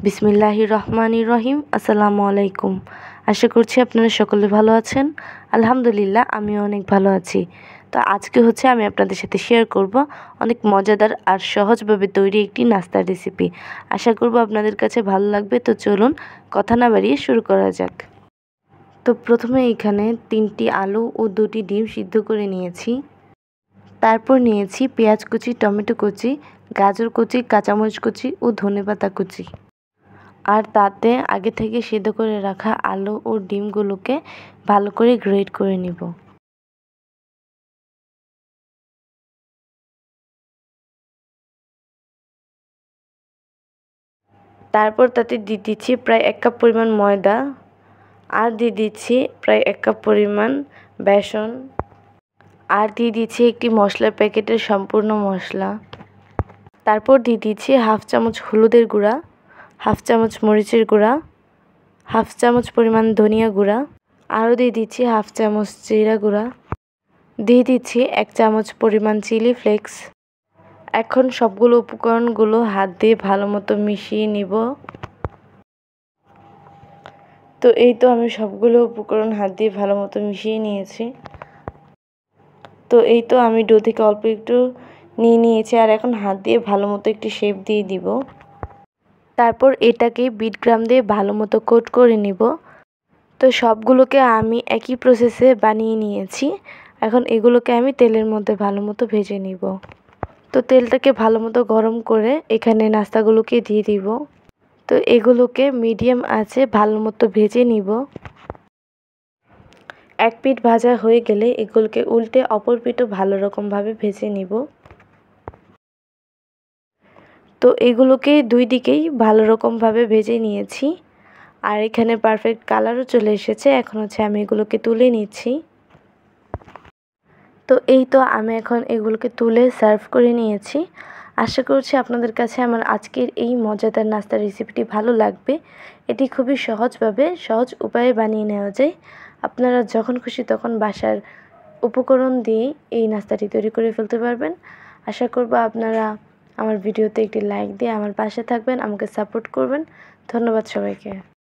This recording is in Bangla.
বিসমিল্লাহির রহমানির রহিম। আসসালামু আলাইকুম। আশা করছি আপনারা সকলে ভালো আছেন। আলহামদুলিল্লাহ আমিও অনেক ভালো আছি। তো আজকে আমি আপনাদের সাথে শেয়ার করব অনেক মজাদার আর সহজভাবে তৈরি একটি নাস্তার রেসিপি। আশা করব আপনাদের কাছে ভালো লাগবে। তো চলুন কথা না বাড়িয়ে শুরু করা যাক। তো প্রথমে এখানে 3টি আলু ও 2টি ডিম সিদ্ধ করে নিয়েছি। তারপর নিয়েছি পেঁয়াজ কুচি, টমেটো কুচি, গাজর কুচি, কাঁচামরিচ কুচি ও ধনেপাতা কুচি। আর তাতে আগে থেকে সিদ্ধ করে রাখা আলু ও ডিমগুলোকে ভালো করে গ্রেট করে নিব। তারপর তাতে দিয়ে দিচ্ছি প্রায় 1 কাপ পরিমাণ ময়দা, আর দিয়ে দিচ্ছি প্রায় 1 কাপ পরিমাণ বেসন, আর দিয়ে দিচ্ছি একটি মশলার প্যাকেটের সম্পূর্ণ মশলা। তারপর দিয়ে দিচ্ছি হাফ চামচ হলুদের গুঁড়া, হাফ চামচ মরিচের গুঁড়া, হাফ চামচ পরিমাণ ধনিয়া গুঁড়া, আরও দিয়ে দিচ্ছি হাফ চামচ জিরা গুঁড়া, দিয়ে দিচ্ছি 1 চামচ পরিমাণ চিলি ফ্লেক্স। এখন সবগুলো উপকরণগুলো হাত দিয়ে ভালো মতো মিশিয়ে নিব। তো এই তো আমি সবগুলো উপকরণ হাত দিয়ে ভালো মতো মিশিয়ে নিয়েছি। তো এই তো আমি ডো থেকে অল্প একটু নিয়ে নিয়েছি, আর এখন হাত দিয়ে ভালো মতো একটি শেপ দিয়ে দিব। তারপর এটাকে বিট ক্রাম দিয়ে ভালো মতো কোট করে নিব। তো সবগুলোকে আমি একই প্রসেসে বানিয়ে নিয়েছি। এখন এগুলোকে আমি তেলের মধ্যে ভালো মতো ভেজে নিব। তো তেলটাকে ভালো মতো গরম করে এখানে নাস্তাগুলোকে দিয়ে দিব। তো এগুলোকে মিডিয়াম আঁচে ভালো মতো ভেজে নিব। এক পিঠ ভাজা হয়ে গেলে এগুলোকে উল্টে অপর পিঠও ভালো রকমভাবে ভেজে নিব। তো এগুলোকে দুই দিকেই ভালো রকমভাবে ভেজে নিয়েছি, আর এখানে পারফেক্ট কালারও চলে এসেছে। এখন আমি এগুলোকে তুলে নিচ্ছি। তো এই তো আমি এখন এগুলোকে তুলে সার্ভ করে নিয়েছি। আশা করছি আপনাদের কাছে আমার আজকের এই মজাদার নাস্তার রেসিপিটি ভালো লাগবে। এটি খুবই সহজ উপায়ে বানিয়ে নেওয়া যায়। আপনারা যখন খুশি তখন বাসার উপকরণ দিয়ে এই নাস্তাটি তৈরি করে ফেলতে পারবেন। আশা করব আপনারা আমার ভিডিওতে একটি লাইক দিয়ে আমার পাশে থাকবেন, আমাকে সাপোর্ট করবেন। ধন্যবাদ সবাইকে।